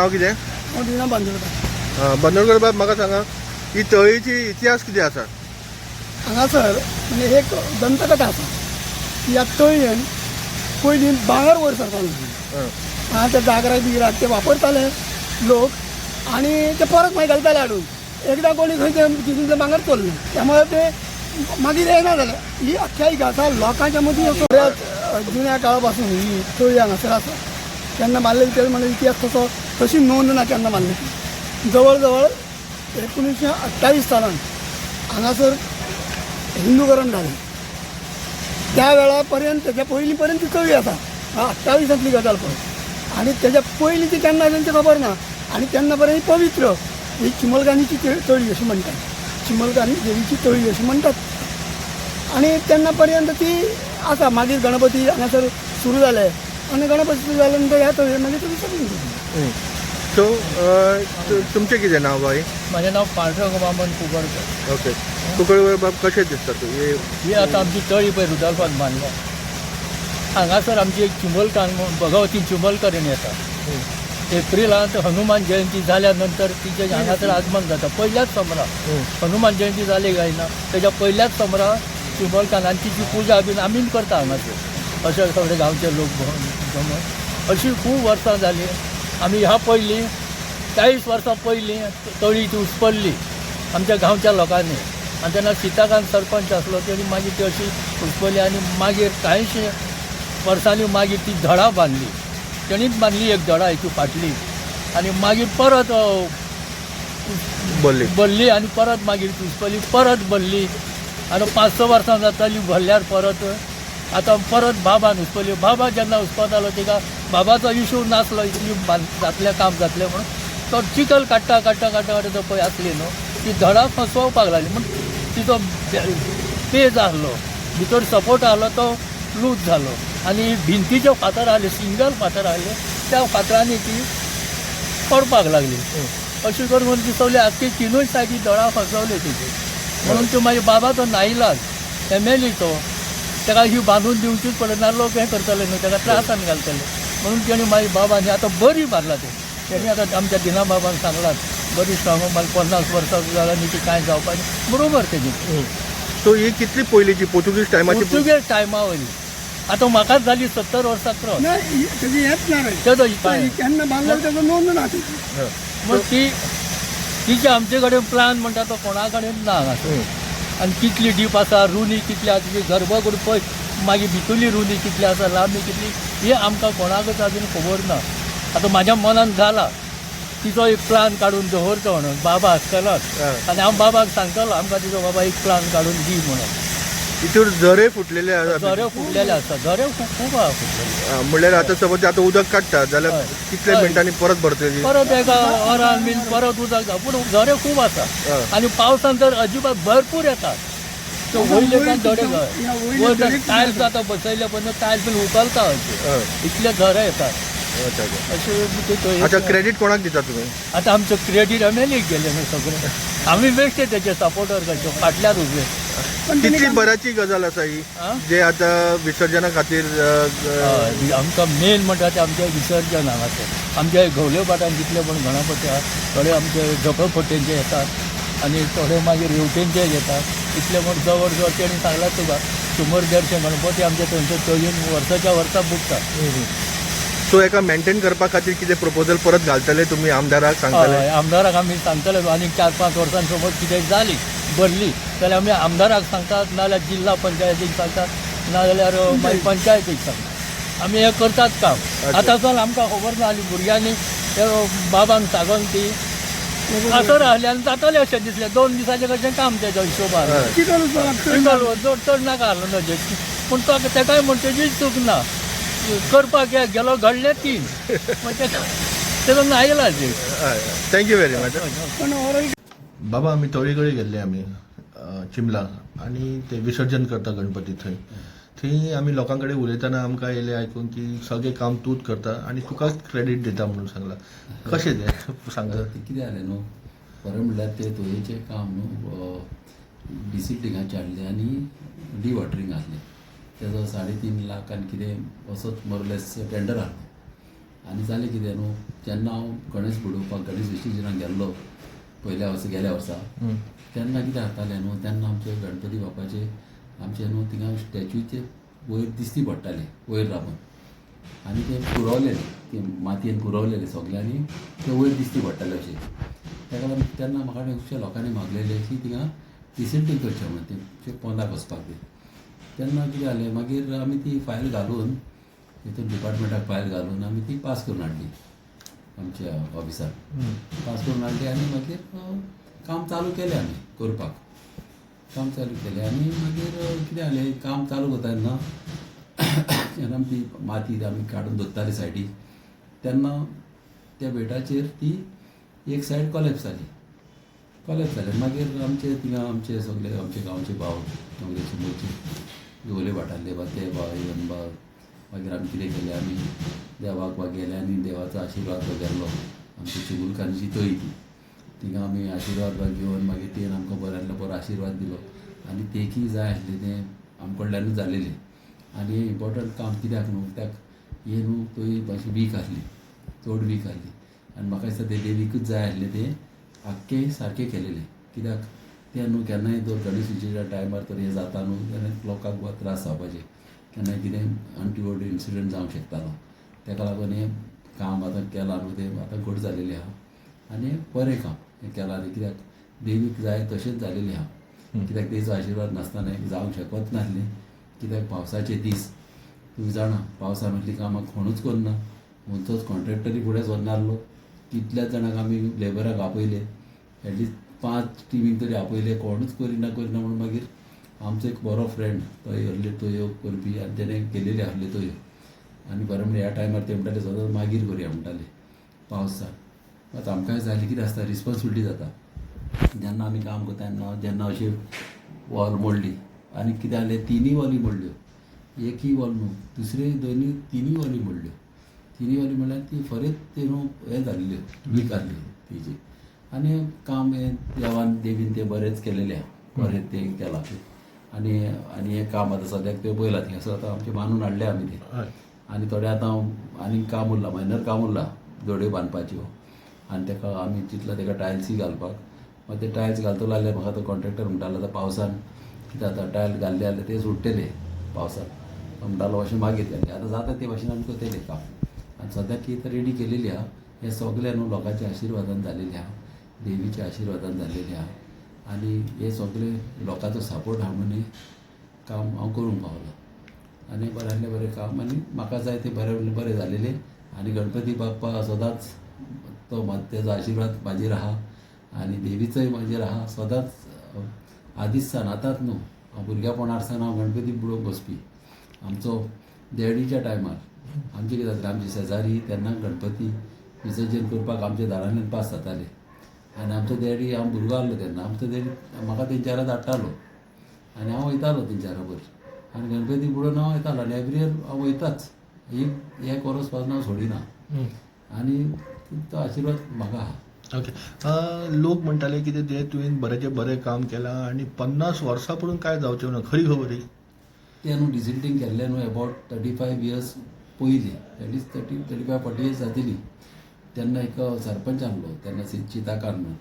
नाव कितें? हांव दिना बांदोडकार. बांदोडकर बाब म्हाका सांगा, ही तळयेची इतिहास कितें आसा? हांगासर म्हणजे एक दंतकथा आसा. ह्या तळयेन पयलीं भांगर वयर सरतालें. त्या जागराक बिगराक ते वापरताले लोक आणि ते परत मागीर घालताले हाडून. एकदां कोणी खंय ते तितून तें भांगर चोरलें, त्यामुळे ते मागीर येना जालें. ही आख्यायिका आसा लोकांच्या मदीं बऱ्याच जुन्या काळा पासून ही तळी हांगासर आसा. केन्ना बांदलेली ते म्हणजे इतिहास तशी नोंद ना केन्ना बांदली. जवळ जवळ 1928 सालान हांगासर हिंदूकरण जालें. त्या वेळा पर्यंत तेच्या पयलीं पर्यंत ती तळी आसा. 28तली गजाल पळय. आनी तेच्या पयलीं ती केन्ना जाली तें खबर ना. आनी तेन्ना पर्यंत पवित्र ही चिमलगानीची तळी अशी म्हणटात. चिमलगानी देवीची तळी अशी म्हणटात. आनी तेन्ना पर्यंत ती आसा. मागीर गणपती हांगासर सुरू जाले आनी गणपती सुरू जाले नंतर ह्या तळयेन मागीर तुमी सगळीं. सो तुमचें कितें नांव बाई? माझे नाव पांढरंग वामन कुबडकर. ओके. कुंकळकर बाब कशें दिसता तूं? ही आता आमची तळी पळय रुदलफान बांदल्या. हांगासर आमची एक चिमलकान भगवती चिमलकरीण येता. एप्रिलांत हनुमान जयंती जाल्या नंतर तिचे हांगासर आगमन जाता. पयल्याच समरा हनुमान जयंती जाली काय ना तेच्या पयल्याच समरा चिमलकानांची पुजा बीन आमीच करता हांगासर. अशे सगळे गांवचे लोक जमून अशी खूब वर्सां जाली. आमी ह्या पयलीं 40 वर्सां पयलीं तळी ती उसपल्ली आमच्या गांवच्या लोकांनी. आनी तेन्ना सिताकांत सरपंच आसलो तेणी मागीर ती अशी उसपल्ली आनी मागीर कांयशे वर्सांनी मागीर ती धडा बांदली. तेणीच बांदली एक धडा हेची फाटली आनी मागीर परत भरली आनी परत मागीर ती उसपल्ली परत भरली. आनी 5-6 वर्सां जाताली भरल्यार परत आतां परत बाबान उसपल्ली. बाबा जेन्ना उसपतालो तिका बाबाचो इशू नासलो इतली जातलें काम जातलें म्हणून तो चिकल काडटा काडटा काडटा काडटा तो पळय आसली न्हू ती धडा फसोवपाक लागली. म्हण तिचो पेज आहलो भितर सपोर्ट आहलो तो लूज जालो आनी भिंतीचे फातर आहले सिंगल फातर आहले त्या फातरांनी ती पडपाक लागली. अशी करून दिसवली आख्खी तिनूय सायडी धडा फसवले तिचे. म्हणून तो मागीर बाबाचो नाइलाज एमएलए तो ताका ही बांदून दिवचीच पडना. लोक हें करतले न्हू ताका त्रासान घालतले म्हणून तेणी मागीर बाबांनी आतां बरी बांदला ते. तेणी आतां आमच्या दिना बाबान सांगलात बरी स्ट्रॉंग मागीर 50 वर्सां जाल्यार न्ही ती कांय जावपाची बरोबर तेजी. सो ही कितली पयलींची पोर्तुगीज टायमाची? पोर्तुगेज टायमा वयली. आतां म्हाकाच जाली 70 वर्सां क्रॉस. तेजी हेंच ना रे. तेजो केन्ना बांदलो तेजो नोंद ना ती. मग तिचे आमचे कडेन प्लान म्हणटा तो कोणा कडेन ना हांगासर. आनी कितली डीप आसा रुनी कितली आसा तिची गर्भकूड पळय मागीर भितरली रुनी कितली आसा लांबी कितली हे आमकां कोणाकच अजून खबर ना. आतां म्हाज्या मनान जाला तिचो एक प्लान काडून दवरचो म्हणून बाबा आसतलोच आनी हांव बाबाक सांगतलो आमकां तिचो बाबा एक प्लान काडून दी म्हणून. इतर झरे फुटलेले आसा? झरे फुटलेले आसा. झरे खूब आहा फुटलेले. म्हणल्यार आतां सपोज आतां उदक काडटा जाल्यार कितल्या मिनटांनी परत भरतली? परत एका वरान बीन परत उदक जाता. पूण झरे खूब आसा आनी पावसान तर अजिबात भरपूर येतात. तो वयल्यान झरे टायल्स आतां बसयले पण टायल्स बीन उखलता अशे इतले झरे येतात. अशें अच्छा, क्रेडीट कोणाक दिता तुमी? आतां आमचें क्रेडीट एमएलए गेले न्हू सगळे. आमी बेश्टे तेचे सपोर्टर कशे फाटल्यान उबे. कितली बऱ्याची गजाल आसा ही जे आतां विसर्जना खातीर आमकां मेन म्हणटा ते आमचें विसर्जन हांगासर. आमच्या घोवले पाटान जितले पण गणपती आहा थोडे आमचे झोपडपट्टेंचे येतात आनी थोडे मागीर रेवटेंचे येतात. इतले म्हण जवळ जवळ तेणी सांगलां तुका 100-150 गणपती आमचे थंयचे तळयेन वर्साच्या वर्सा बुकतात. सो एका मेंटेन करपा खातीर कितें प्रपोजल परत घालतले तुमी आमदाराक सांगतले? आमदाराक आमी सांगतले आनी 4-5 वर्सां समज कितें जाली भरली जाल्यार आमी आमदाराक सांगतात नाजाल्यार जिल्हा पंचायतीक सांगतात नाजाल्यार मागीर पंचायतीक सांगतात. आमी हें करतात काम. आतां चल आमकां खबर ना आली भुरग्यांनी बाबांक सांगून ती असो रावले आनी जातलें अशें दिसलें. 2 दिसाचें कशें काम तेजो हिशोबान चड नाका आहलो न्हू पूण तो तेकाय म्हण तेजीच चूक ना. करपाक गेलो घडले 3 तेजो नाइलाज. Thank you very much. बाबा आमी तळयेकडे गेल्ले आमी चिमला आनी ते विसर्जन करता गणपती थंय आमी लोकां कडेन उलयतना आमकां येयलें आयकून की सगळें काम तूंच करता आनी तुकाच क्रेडीट दिता म्हणून सांगलां. कशें तें सांगता? कितें जालें न्हू खरें म्हणल्यार ते तळयेचें काम न्हू डिसिल्टिंगाचें हाडलें आनी डिवॉटरिंग आहलें. तेजो 3.5 लाख आनी कितें असोच मोरलेस टेंडर आहलो आनी जालें कितें न्हू जेन्ना हांव गणेश बुडोवपाक गणेश विसर्जनाक गेल्लो गेल्या वर्सा तेन्ना कितें जातालें न्हू तेन्ना आमचे गणपती बापाचे आमचे न्हू थिंगा स्टॅच्यूचे वयर दिश्टी पडटाले वयर राबून आनी ते पुरवलेले ते मातयेन पुरवलेले सगल्यांनी ते वयर दिश्टी पडटाले अशें तेका लागून तेन्ना म्हाका खुबशा लोकांनी मागलेले की थिंगा डिसेंटींग करचें म्हणून ते पोंदाक वचपाक बी तेन्ना कितें जालें मागीर आमी ती फायल घालून हितून डिपार्टमेंटाक फायल घालून आमी ती पास करून हाडली आमच्या ऑफिसान पास करून हाडली आनी मागीर काम चालू केलें आमी करपाक काम चालू केलें आनी मागीर कितें जालें काम चालू करता जेन्ना ती माती आमी काडून दवरताली सायडीक तेन्ना त्या बेटाचेर ती एक सायड कॉलेप्स जाली मागीर आमचे थिंगा आमचे सगळे आमचे गांवचे भाव सगळे समोरचे उलय वाटारले बा ते भाव इवन बा मागीर आमी कितें केलें आमी देवाक गेले आनी देवाचो आशिर्वाद घेतलो आमची चिमुलकांची तय ती थिंगा आमी आशिर्वाद घेवन मागीर तेन आमकां बरो आशिर्वाद दिलो आनी तेकी जाय आसलें तें आमचे कडल्यानूच जालेलें आनी इम्पॉर्टंट काम कित्याक न्हू कित्याक हे न्हू तोय मातशी वीक आसली चड वीक आसली आनी म्हाका दिसता ते देवीकूच जाय आसलें तें आख्खें सारकें केलेलें कित्याक तें न्हू केन्नाय तर गणेश विसर्जनाच्या टायमार तर हें जाता न्हू तेन्ना लोकांक त्रास जावपाचे केन्नाय कितें अनटुवर्ड इन्सिडंट जावंक शकतालो तेका लागून हें काम आतां केलां न्हू तें आतां घट जालेलें आहा आनी बरें काम हें केलां न्ही कित्याक देवीक जाय तशेंच जालेलें आहा कित्याक तेचो आशिर्वाद नासतना हें जावंक शकत नासलें कित्याक पावसाचे दीस तुमी जाणा पावसा म्हटली कामां कोणूच करना खंयचोच कॉन्ट्रॅक्टरी फुडें सरनासलो कितल्याच जाणांक आमी लेबराक आपयले एटलिस्ट 5 टिमीक तरी आपयले कोणूच करिना म्हणून मागीर आमचो एक बरो फ्रेंड तो हरले तोयो करपी आनी तेणें केलेले आहले तोयो आनी बरें म्हणजे ह्या टायमार ते म्हणटाले सदांच मागीर करया म्हणटाले पावसान आतां आमकांय जालें कितें आसता रिस्पॉन्सिबिलिटी जाता जेन्ना आमी काम करता तेन्ना जेन्ना अशी वॉल मोडली आनी कितें जालें 3 वॉली मोडल्यो एकूय वॉल न्हू दुसरे तिनूय वॉली मोडल्यो 3 वॉली म्हणल्यार ती फरीत ते न्हू हें जाल्ल्यो वीक आसल्यो तेजी आनी काम हें देवीन तें बरेंच केलेलें आहा बरें तें केलां आनी हें काम आतां सद्याक तें पयलां थिंगासर आतां आमचें बांदून हाडलें आमी तें आनी थोडें आतां आनी काम उरलां मायनर काम उरलां जोड्यो बांदपाच्यो आनी तेका आमी चिंतलां तेका टायल्सूय घालपाक मागीर ते टायल्स घालतलो जाल्यार म्हाका तो कॉन्ट्रॅक्टर म्हणटालो आतां पावसान कितें जाता टायल घाल्ले जाल्यार ते सुट्टेले पावसान म्हणटालो अशें मागीर केलें आतां जाता ते भाशेन आमी करतले काम आनी सद्याक ती आतां रेडी केलेली आहा हें सगळें न्हू लोकांच्या आशिर्वादान जालेलें आहा देवीच्या आशिर्वादान जाल्लेलें आहा आनी हे सगळे लोकांचो सपोर्ट हाडून हें काम हांव करूंक पावलो आनी बऱ्यांतलें बरें काम आनी म्हाका जाय तें बरें जालेलें आनी गणपती बाप्पा सदांच तो तेजो आशिर्वाद म्हाजेर आहा आनी देवीचोय म्हाजेर आहा सदांच आदीसान आतांच न्हू हांव भुरग्यापणा आसतना हांव गणपती बुडोवंक बसपी आमचो देडीच्या टायमार आमचें कितें जातालें आमचे शेजारी तेन्ना गणपती विसर्जन करपाक आमच्या दारांतल्यान पास जाताले आनी आमचो डॅडी हांव भुरगो आहलो तेन्ना आमचो डॅडी म्हाका तेंच्यानी धाडटालो आनी हांव वयतालो तेंच्या बरोबर आनी गणपती बुडोवन हांव येतालो आनी एवरी इयर हांव वयताच हें कोरस पासून हांव सोडिना आनी तो आशिर्वाद म्हाका आहा ओके लोक म्हणटाले की ते तुवें बरेंचे बरें काम केलां आनी 50 वर्सां पडून काय जावचें ना खरी खबर ही तें न्हू डिसेंटींग केल्लें न्हू अबावट 35 इयर्स पयलीं एटलिस्ट 35-40 इयर्स जातलीं तेन्ना एक सरपंच आहलो तेन्ना चिताकार म्हणून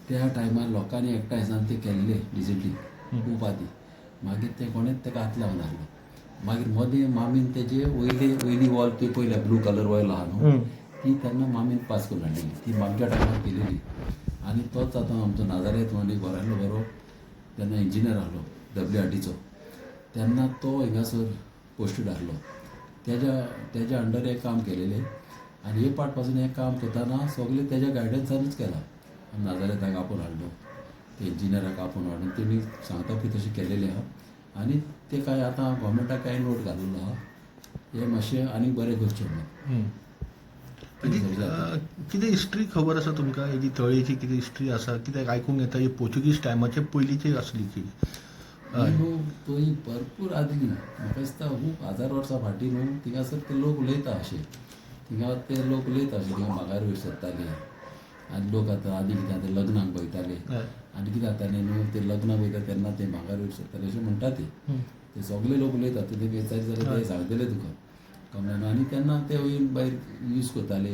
त्या टायमार लोकांनी एकठांय जावन तें केल्लें डिसेंटींग खूब आदी मागीर तें कोणेंच ताका हात लावन आहलो मागीर मदें मामीन तेजे वयली वॉल ती पयल्या ब्लू कलर वॉल आहा न्हू ती तेन्ना मामीन पास करून हाडलेली ती आमच्या टायमार केलेली आनी तोच आतां आमचो नाजारेत म्हणून एक बरो बरो तेन्ना इंजिनियर आहलो WRDचो तेन्ना तो हिंगासर पोस्टेड आहलो तेज्या अंडर हें काम केलेलें आनी हे पाट पासून हें काम करतना सगळें तेज्या गायडन्सानूच केलां नाजारेताक आपोवन हाडलो ते इंजिनियराक आपोवन हाडून तेणी सांगता पळय तशें केलेलें आहा आनी ते कांय आतां गोवोरमेंटाक कांय नोट घालिल्लो आहा हें मातशें आनीक बरें करचें म्हणून कितें हिस्ट्री खबर आसा तुमकां हेजी तळयेची कितें हिस्ट्री आसा कित्याक आयकूंक येता ही पोर्चुगीज टायमाचे पयलींची आसली ती न्हू तोय भरपूर आदली म्हाका दिसता खूब 1000 वर्सां फाटीं न्हू थिंगासर ते लोक उलयता अशें थिंगा ते लोक उलयता अशें थिंगा मागार वयर सरताले आनी लोक आतां आदी कितें आतां लग्नाक वयताले आनी कितें जातालें न्हू ते लग्नाक वयता तेन्ना ते मागार वयर सरताले अशें म्हणटा ते सगळे लोक उलयतात तुवें विचारीत जाल्यार ते सांगतले तुका कमल्यान आनी तेन्ना ते वयर भायर यूज करताले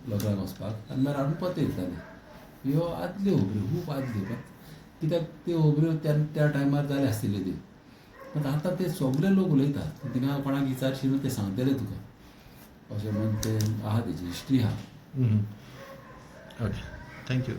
लोकांक वचपाक आनी मागीर हाडून परत येताले. ह्यो आदल्यो खबऱ्यो खूब आदल्यो कित्याक त्यो खबऱ्यो त्या टायमार जाले आसतल्यो त्यो. पण आतां ते सगळे लोक उलयतात तिंगा कोणाक विचारशीत ते सांगतले तुका अशें म्हणून ते आहा तेजी हिस्ट्री आहा. Okay thank you.